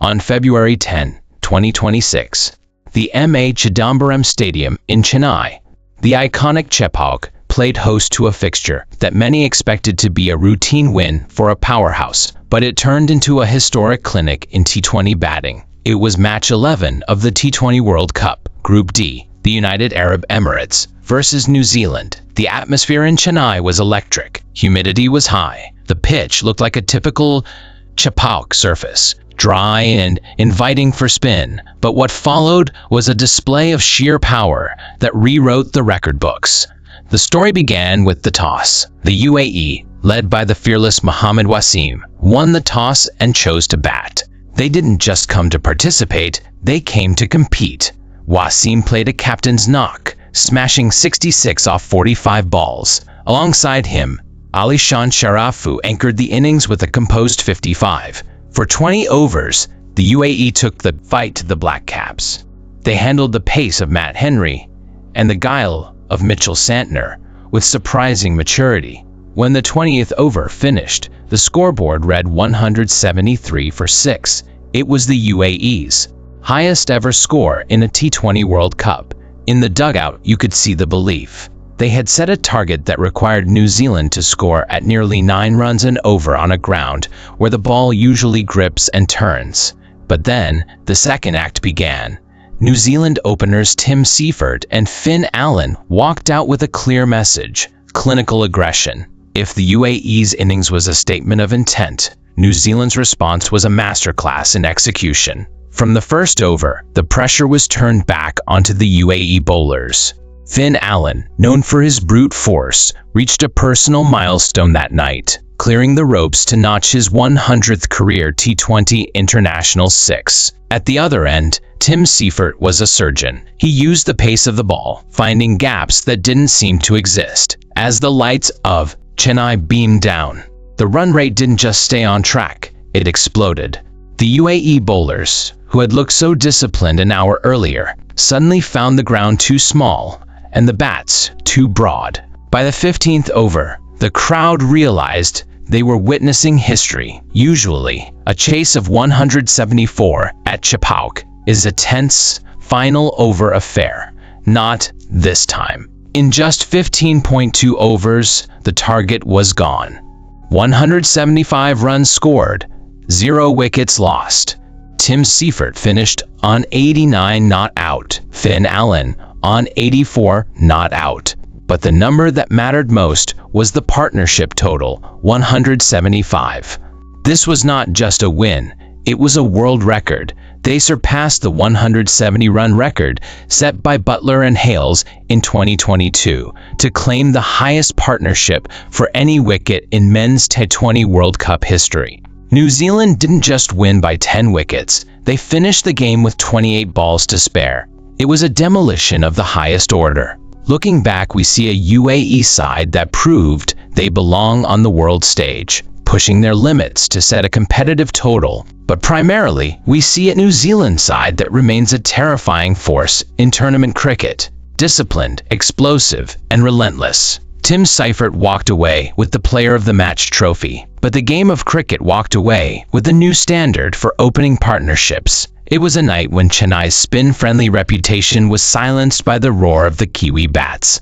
On February 10, 2026, the M.A. Chidambaram Stadium in Chennai, the iconic Chepauk played host to a fixture that many expected to be a routine win for a powerhouse, but it turned into a historic clinic in T20 batting. It was match 11 of the T20 World Cup, Group D, the United Arab Emirates versus New Zealand. The atmosphere in Chennai was electric. Humidity was high. The pitch looked like a typical Chepauk surface, dry and inviting for spin. But what followed was a display of sheer power that rewrote the record books. The story began with the toss. The U.A.E., led by the fearless Mohammad Wasim, won the toss and chose to bat. They didn't just come to participate, they came to compete. Wasim played a captain's knock, smashing 66 off 45 balls. Alongside him, Alishan Sharafu anchored the innings with a composed 55. For 20 overs, the U.A.E. took the fight to the Black Caps. They handled the pace of Matt Henry and the guile of Mitchell Santner with surprising maturity. When the 20th over finished, the scoreboard read 173 for 6. It was the U.A.E.'s highest ever score in a T20 World Cup. In the dugout, you could see the belief. They had set a target that required New Zealand to score at nearly 9 runs and over on a ground where the ball usually grips and turns. But then, the second act began. New Zealand openers Tim Seifert and Finn Allen walked out with a clear message: clinical aggression. If the U.A.E.'s innings was a statement of intent, New Zealand's response was a masterclass in execution. From the first over, the pressure was turned back onto the U.A.E. bowlers. Finn Allen, known for his brute force, reached a personal milestone that night, clearing the ropes to notch his 100th career T20 international 6. At the other end, Tim Seifert was a surgeon. He used the pace of the ball, finding gaps that didn't seem to exist. As the lights of Chennai beamed down, the run rate didn't just stay on track, it exploded. The U.A.E. bowlers, who had looked so disciplined an hour earlier, suddenly found the ground too small and the bats too broad. By the 15th over, the crowd realized they were witnessing history. Usually, a chase of 174 at Chepauk is a tense, final over affair. Not this time. In just 15.2 overs, the target was gone. 175 runs scored, 0 wickets lost. Tim Seifert finished on 89 not out. Finn Allen on 84 not out. But the number that mattered most was the partnership total, 175. This was not just a win, it was a world record. They surpassed the 170-run record set by Butler and Hales in 2022 to claim the highest partnership for any wicket in men's T20 World Cup history. New Zealand didn't just win by 10 wickets, they finished the game with 28 balls to spare. It was a demolition of the highest order. Looking back, we see a U.A.E. side that proved they belong on the world stage, pushing their limits to set a competitive total. But primarily, we see a New Zealand side that remains a terrifying force in tournament cricket, disciplined, explosive, and relentless. Tim Seifert walked away with the Player of the Match trophy, but the game of cricket walked away with a new standard for opening partnerships. It was a night when Chennai's spin-friendly reputation was silenced by the roar of the Kiwi bats.